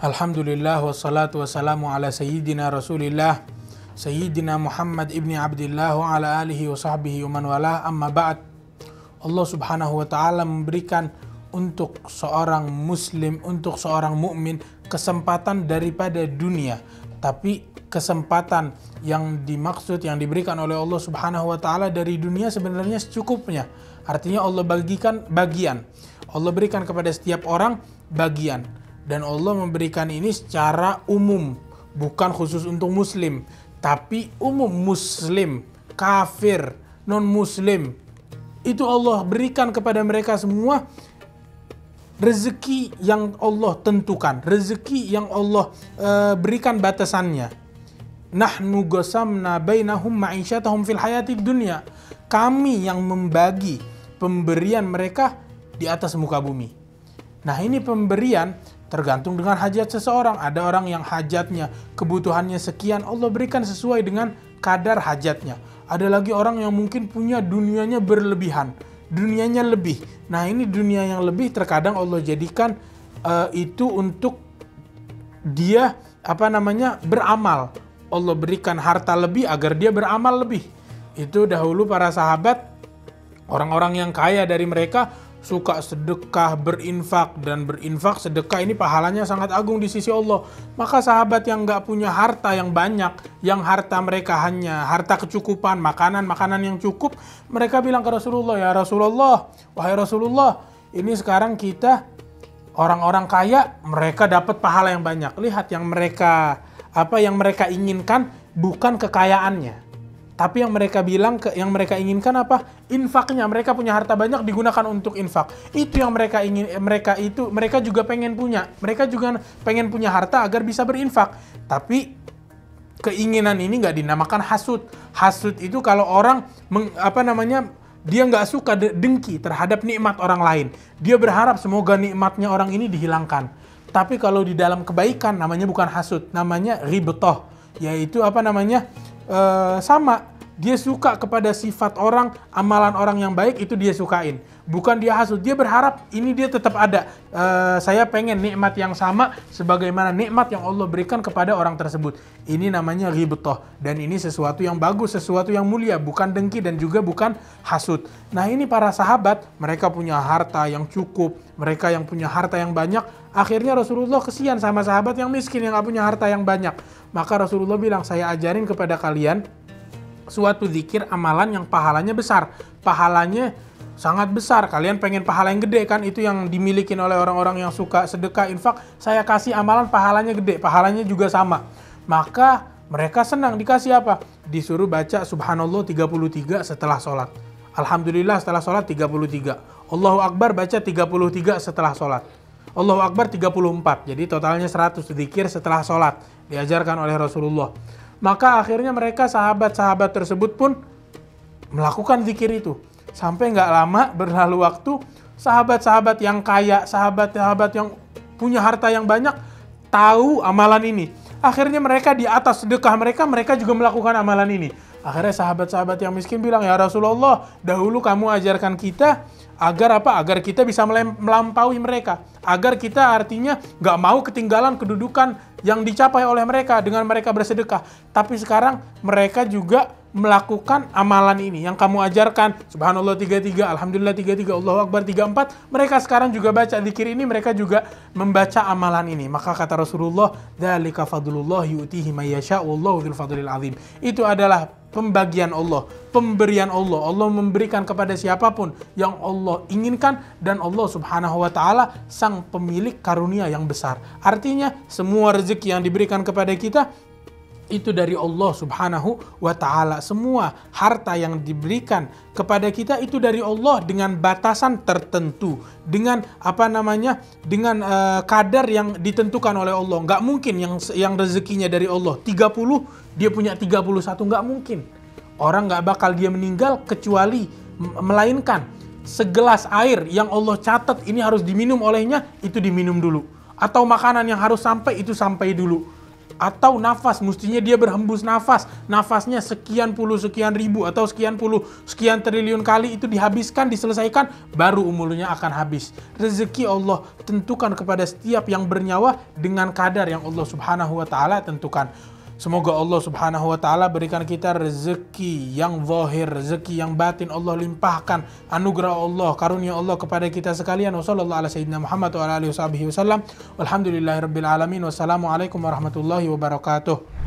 Alhamdulillah wassalatu wassalamu ala sayyidina Rasulillah Sayyidina Muhammad ibni Abdillah wa ala alihi wa sahbihi wa man wala, amma ba'd. Allah subhanahu wa ta'ala memberikan untuk seorang muslim, untuk seorang mukmin kesempatan daripada dunia. Tapi kesempatan yang dimaksud, yang diberikan oleh Allah subhanahu wa ta'ala dari dunia sebenarnya secukupnya. Artinya Allah bagikan bagian. Allah berikan kepada setiap orang bagian. Dan Allah memberikan ini secara umum, bukan khusus untuk muslim, tapi umum, muslim, kafir, non-muslim. Itu Allah berikan kepada mereka semua rezeki yang Allah tentukan, rezeki yang Allah berikan batasannya. Nahnu qasamna bainahum ma'isyatahum fil hayatid dunya. Kami yang membagi pemberian mereka di atas muka bumi. Nah, ini pemberian tergantung dengan hajat seseorang. Ada orang yang hajatnya, kebutuhannya sekian, Allah berikan sesuai dengan kadar hajatnya. Ada lagi orang yang mungkin punya dunianya berlebihan, dunianya lebih. Nah, ini dunia yang lebih terkadang Allah jadikan itu untuk dia beramal. Allah berikan harta lebih agar dia beramal lebih. Itu dahulu para sahabat, orang-orang yang kaya dari mereka suka sedekah, berinfak, dan berinfak sedekah ini pahalanya sangat agung di sisi Allah. Maka sahabat yang gak punya harta yang banyak, yang harta mereka hanya harta kecukupan, makanan yang cukup, mereka bilang ke Rasulullah, ya Rasulullah, wahai Rasulullah, ini sekarang kita orang-orang kaya, mereka dapat pahala yang banyak. Lihat yang mereka inginkan bukan kekayaannya, tapi yang mereka bilang, yang mereka inginkan apa? Infaknya. Mereka punya harta banyak digunakan untuk infak. Itu yang mereka ingin. Mereka juga pengen punya. Mereka juga pengen punya harta agar bisa berinfak. Tapi keinginan ini nggak dinamakan hasud. Hasud itu kalau orang dia nggak suka, dengki terhadap nikmat orang lain. Dia berharap semoga nikmatnya orang ini dihilangkan. Tapi kalau di dalam kebaikan namanya bukan hasud, namanya ghibthah, yaitu sama. Dia suka kepada sifat orang, amalan orang yang baik, itu dia sukain. Bukan dia hasud, dia berharap ini dia tetap ada. Saya pengen nikmat yang sama sebagaimana nikmat yang Allah berikan kepada orang tersebut. Ini namanya ghibthah. Dan ini sesuatu yang bagus, sesuatu yang mulia, bukan dengki dan juga bukan hasud. Nah, ini para sahabat, mereka punya harta yang cukup, mereka yang punya harta yang banyak. Akhirnya Rasulullah kesian sama sahabat yang miskin, yang gak punya harta yang banyak. Maka Rasulullah bilang, saya ajarin kepada kalian suatu zikir amalan yang pahalanya besar. Pahalanya sangat besar. Kalian pengen pahala yang gede kan? Itu yang dimiliki oleh orang-orang yang suka sedekah, infak. Saya kasih amalan pahalanya gede, pahalanya juga sama. Maka mereka senang. Dikasih apa? Disuruh baca subhanallah 33 setelah sholat. Alhamdulillah setelah sholat 33. Allahu Akbar baca 33 setelah sholat. Allahu Akbar 34. Jadi totalnya 100 zikir setelah sholat. Diajarkan oleh Rasulullah. Maka akhirnya mereka, sahabat-sahabat tersebut pun melakukan zikir itu. Sampai nggak lama berlalu waktu, sahabat-sahabat yang kaya, sahabat-sahabat yang punya harta yang banyak, tahu amalan ini. Akhirnya mereka di atas sedekah mereka juga melakukan amalan ini. Akhirnya sahabat-sahabat yang miskin bilang, ya Rasulullah, dahulu kamu ajarkan kita agar apa? Agar kita bisa melampaui mereka. Agar kita artinya nggak mau ketinggalan kedudukan yang dicapai oleh mereka dengan mereka bersedekah. Tapi sekarang mereka juga melakukan amalan ini yang kamu ajarkan. Subhanallah 33, Alhamdulillah 33, Allahu Akbar 34. Mereka sekarang juga baca zikir ini, mereka juga membaca amalan ini. Maka kata Rasulullah, dzalika fadlullah yu'tihi may yasha wallahu dzul fadlil azim. Itu adalah pembagian Allah, pemberian Allah. Allah memberikan kepada siapapun yang Allah inginkan, dan Allah subhanahu wa ta'ala sang pemilik karunia yang besar. Artinya semua rezeki yang diberikan kepada kita itu dari Allah subhanahu wa ta'ala. Semua harta yang diberikan kepada kita itu dari Allah dengan batasan tertentu, dengan dengan kadar yang ditentukan oleh Allah. Nggak mungkin yang rezekinya dari Allah 30 dia punya 31, nggak mungkin. Orang nggak bakal dia meninggal kecuali melainkan segelas air yang Allah catat ini harus diminum olehnya, itu diminum dulu. Atau makanan yang harus sampai, itu sampai dulu. Atau nafas, mestinya dia berhembus nafas, nafasnya sekian puluh sekian ribu atau sekian puluh sekian triliun kali itu dihabiskan, diselesaikan, baru umurnya akan habis. Rezeki Allah tentukan kepada setiap yang bernyawa dengan kadar yang Allah Subhanahu wa taala tentukan. Semoga Allah Subhanahu wa taala berikan kita rezeki yang zahir, rezeki yang batin. Allah limpahkan anugerah Allah, karunia Allah kepada kita sekalian. Wassallallahu ala sayyidina Muhammad wa ala alihi wasallam. Walhamdulillahirabbil alamin. Wassalamualaikum warahmatullahi wabarakatuh.